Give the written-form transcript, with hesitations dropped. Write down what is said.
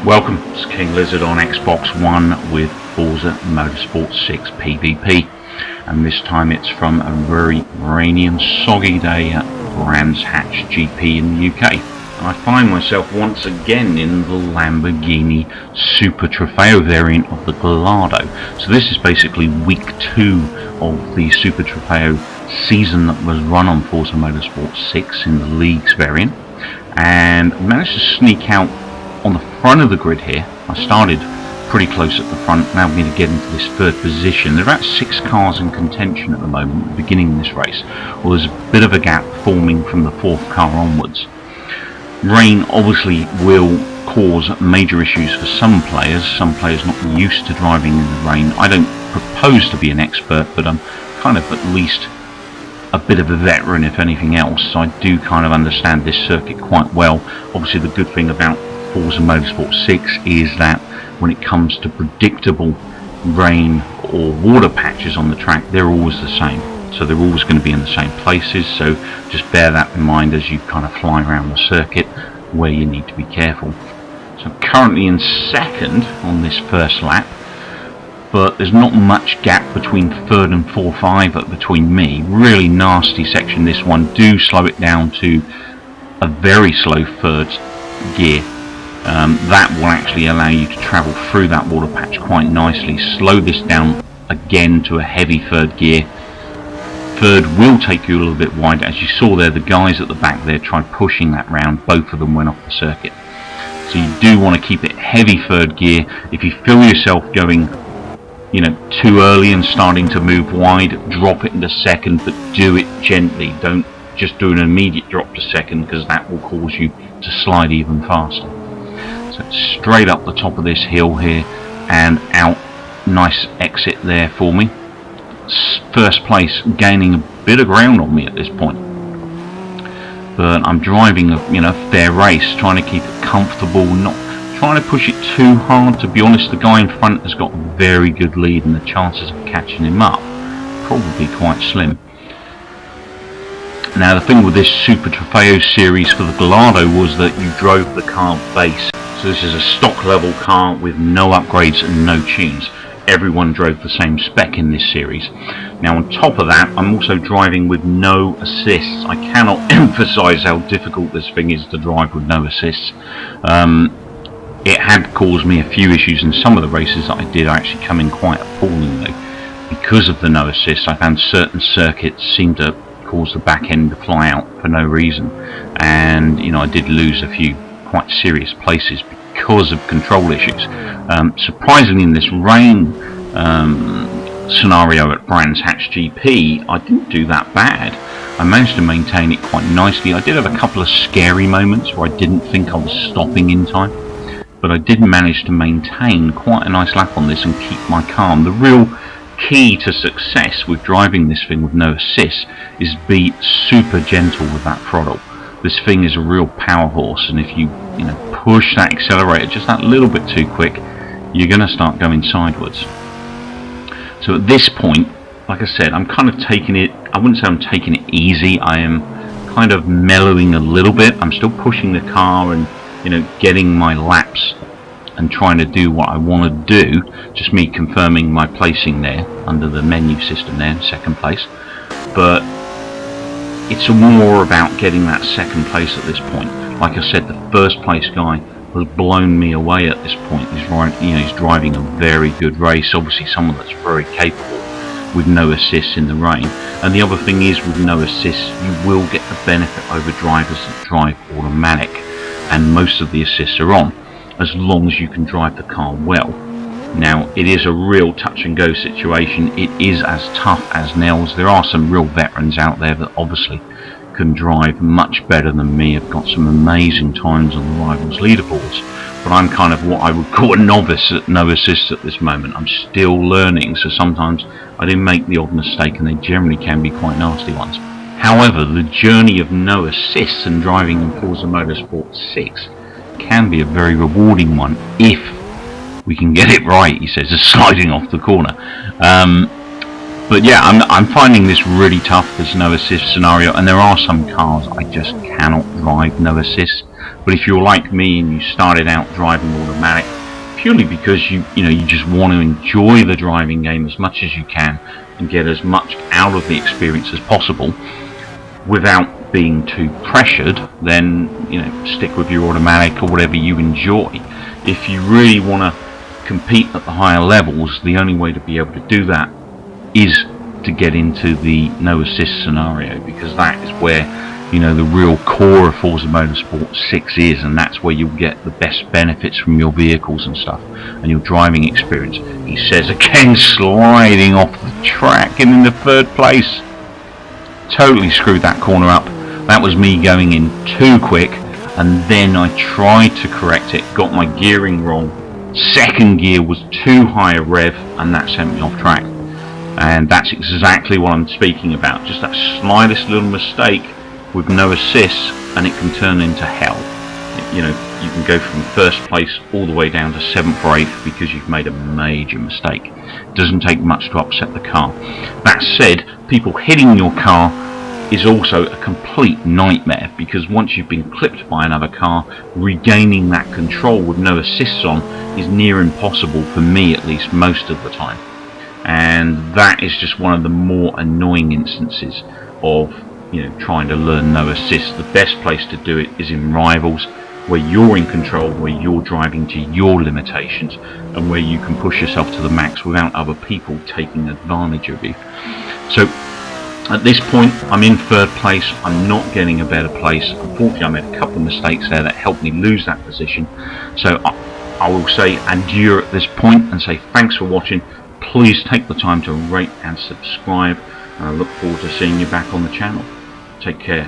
Welcome, it's King Lizzard on Xbox One with Forza Motorsport 6 PvP, and this time it's from a very rainy and soggy day at Brands Hatch GP in the UK. I find myself once again in the Lamborghini Super Trofeo variant of the Gallardo. So this is basically week 2 of the Super Trofeo season that was run on Forza Motorsport 6 in the Leagues variant, and I managed to sneak out on the front of the grid here. I started pretty close at the front, allowed me to get into this third position. There are about 6 cars in contention at the moment at the beginning of this race. Well, there's a bit of a gap forming from the 4th car onwards. Rain obviously will cause major issues for some players not used to driving in the rain. I don't propose to be an expert, but I'm kind of at least a bit of a veteran if anything else, so I do kind of understand this circuit quite well. Obviously the good thing about Forza Motorsport 6 is that when it comes to predictable rain or water patches on the track, they're always the same. So they're always going to be in the same places, so just bear that in mind as you kind of fly around the circuit where you need to be careful. So I'm currently in second on this first lap, but there's not much gap between third and 4-5 between me. Really nasty section this one. Do slow it down to a very slow third gear. That will actually allow you to travel through that water patch quite nicely. Slow this down again to a heavy third gear. Third will take you a little bit wide. As you saw there, the guys at the back there tried pushing that round. Both of them went off the circuit. So you do want to keep it heavy third gear. If you feel yourself going too early and starting to move wide, drop it into second, but do it gently. Don't just do an immediate drop to second, because that will cause you to slide even faster. So straight up the top of this hill here and out. Nice exit there for me. First place, gaining a bit of ground on me at this point, but I'm driving a fair race, trying to keep it comfortable, not trying to push it too hard. To be honest, the guy in front has got a very good lead, and the chances of catching him up probably quite slim. Now the thing with this Super Trofeo series for the Gallardo was that you drove the car base. So this is a stock level car with no upgrades and no tunes. Everyone drove the same spec in this series. Now on top of that, I'm also driving with no assists. I cannot emphasize how difficult this thing is to drive with no assists. It had caused me a few issues in some of the races that I did actually come in quite appallingly. Because of the no assists, I found certain circuits seemed to cause the back end to fly out for no reason, and I did lose a few quite serious places because of control issues. Surprisingly, in this rain scenario at Brands Hatch GP, I didn't do that bad. I managed to maintain it quite nicely. I did have a couple of scary moments where I didn't think I was stopping in time, but I did manage to maintain quite a nice lap on this and keep my calm. The real key to success with driving this thing with no assists is be super gentle with that throttle. This thing is a real power horse, and if you push that accelerator just that little bit too quick, you're going to start going sideways. So at this point, like I said, I'm kind of taking it, I wouldn't say I'm taking it easy, I am kind of mellowing a little bit. I'm still pushing the car and getting my laps and trying to do what I want to do. Just me confirming my placing there under the menu system there in second place, but it's more about getting that second place at this point. Like I said, the first place guy has blown me away at this point. He's driving a very good race. Obviously someone that's very capable with no assists in the rain. And the other thing is, with no assists, you will get the benefit over drivers that drive automatic, and most of the assists are on, as long as you can drive the car well. Now it is a real touch and go situation. It is as tough as nails. There are some real veterans out there that obviously can drive much better than me. I've got some amazing times on the Rivals leaderboards, but I'm kind of what I would call a novice at no assists at this moment. I'm still learning, so sometimes I do make the odd mistake, and they generally can be quite nasty ones. However, the journey of no assists and driving in Forza Motorsport 6 can be a very rewarding one if we can get it right, he says, just sliding off the corner. But yeah, I'm finding this really tough, this no assist scenario, and there are some cars I just cannot drive no assist. But if you're like me and you started out driving automatic purely because you just want to enjoy the driving game as much as you can and get as much out of the experience as possible without being too pressured, then stick with your automatic or whatever you enjoy. If you really want to compete at the higher levels, the only way to be able to do that is to get into the no assist scenario, because that is where the real core of Forza Motorsport 6 is, and that's where you'll get the best benefits from your vehicles and stuff and your driving experience. He says again, sliding off the track and in the third place. Totally screwed that corner up. That was me going in too quick, and then I tried to correct it, got my gearing wrong. Second gear was too high a rev, and that sent me off track. And that's exactly what I'm speaking about. Just that slightest little mistake with no assists, and it can turn into hell. You can go from first place all the way down to 7th or 8th because you've made a major mistake. It doesn't take much to upset the car. That said, people hitting your car is also a complete nightmare, because once you've been clipped by another car, regaining that control with no assists on is near impossible, for me at least, most of the time. And that is just one of the more annoying instances of trying to learn no assist. The best place to do it is in rivals, where you're in control, where you're driving to your limitations, and where you can push yourself to the max without other people taking advantage of you. So at this point, I'm in third place. I'm not getting a better place. Unfortunately, I made a couple of mistakes there that helped me lose that position. So I will say adieu at this point and say thanks for watching. Please take the time to rate and subscribe, and I look forward to seeing you back on the channel. Take care.